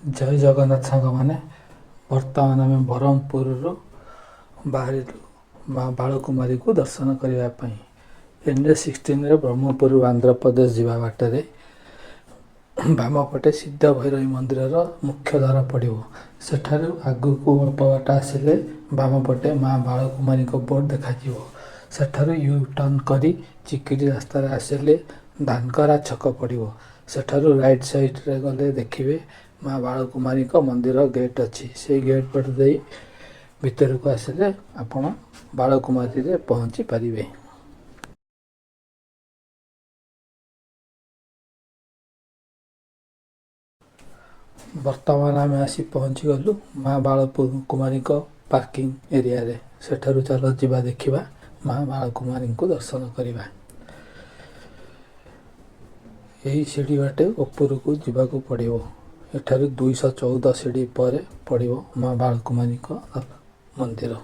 जय जगन्नाथ सांग मैंने बर्तमान आम ब्रह्मपुर बाहर माँ बालकुमारी को दर्शन करने NH16 ब्रह्मपुर आंध्र प्रदेश जावा बाटर बामपटे सिद्ध भैरवी मंदिर मुख्य द्वार पड़ो सेठार आगु को अल्प बाट आसिले बामपटे माँ बालकुमारी बोर्ड देखा सेठार यू टर्न करी चिकिटी रास्तार आसिले धानकरा छक पड़ो सेठार राइट साइड रे गले देखिए माँ बालकुमारी मंदिर गेट अच्छी से गेट पट दे भीतर को आसिले आपण बालकुमारी रे पहुँची पारे। वर्तमान आम आसी पहुँची गलु माँ बालकुमारी पार्किंग एरिया रे सेठारु चलो जीवा देखिबा माँ बालकुमारी को दर्शन करवा। यही सीढ़ी बाटे ऊपर को जीवाक पड़ो एठार 214 सीढ़ी पर पड़ो माँ बालकुमारी मंदिर।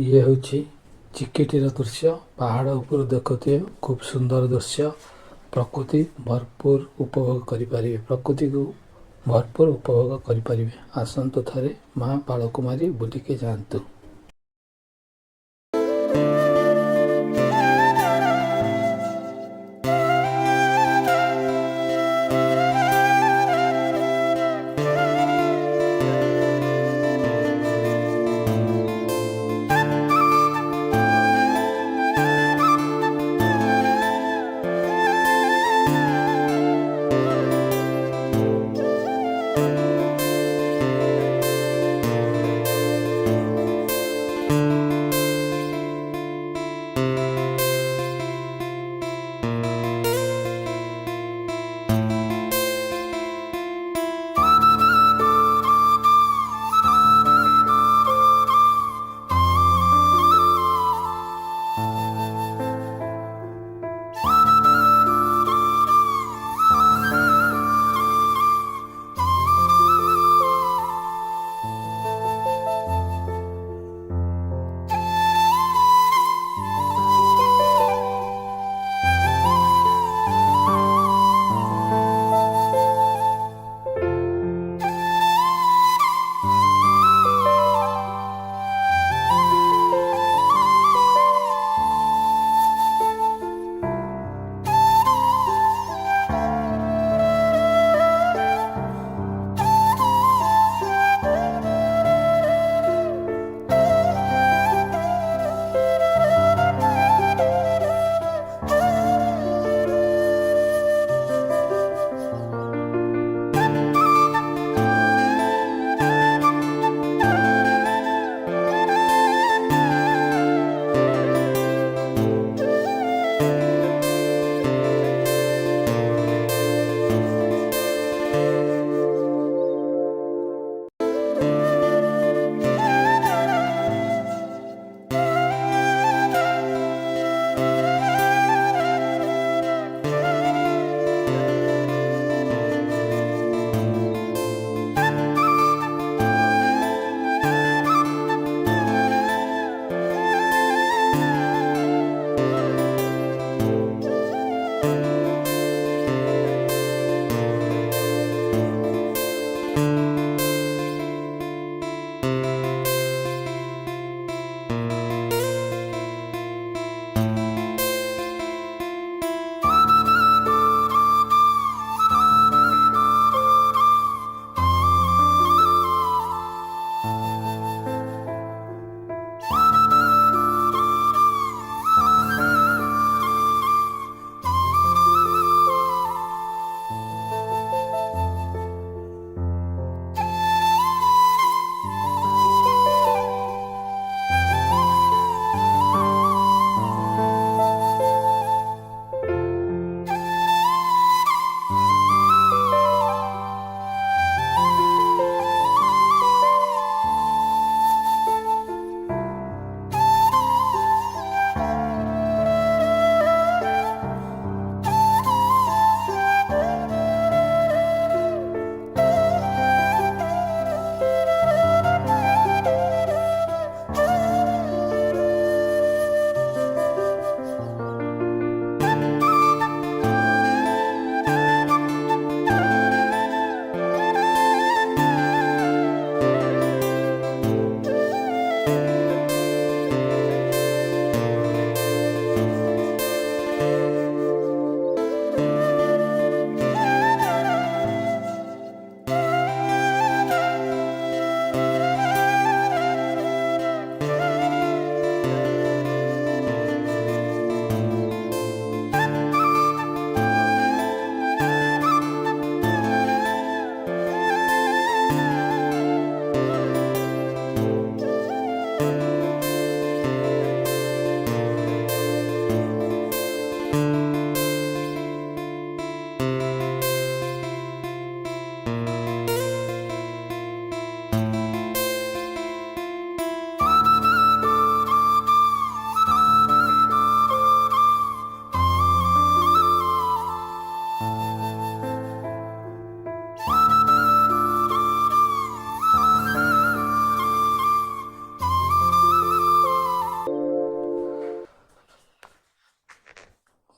ये हूँ चिकिटीर दृश्य पहाड़ उपर देखुए खूब सुंदर दृश्य प्रकृति भरपूर उपभोग करें प्रकृति को भरपूर उपभोग करें आसतु थे माँ बालकुमारी बुलिके जातु।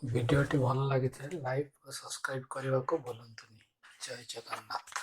ଭିଡ଼ିଓଟି ଭଲ ଲାଗିଥିଲେ ଲାଇକ୍ ଓ ସବସ୍କ୍ରାଇବ୍ କରିବାକୁ ଭୁଲନ୍ତୁନି। ଜୟ ଜଗନ୍ନାଥ।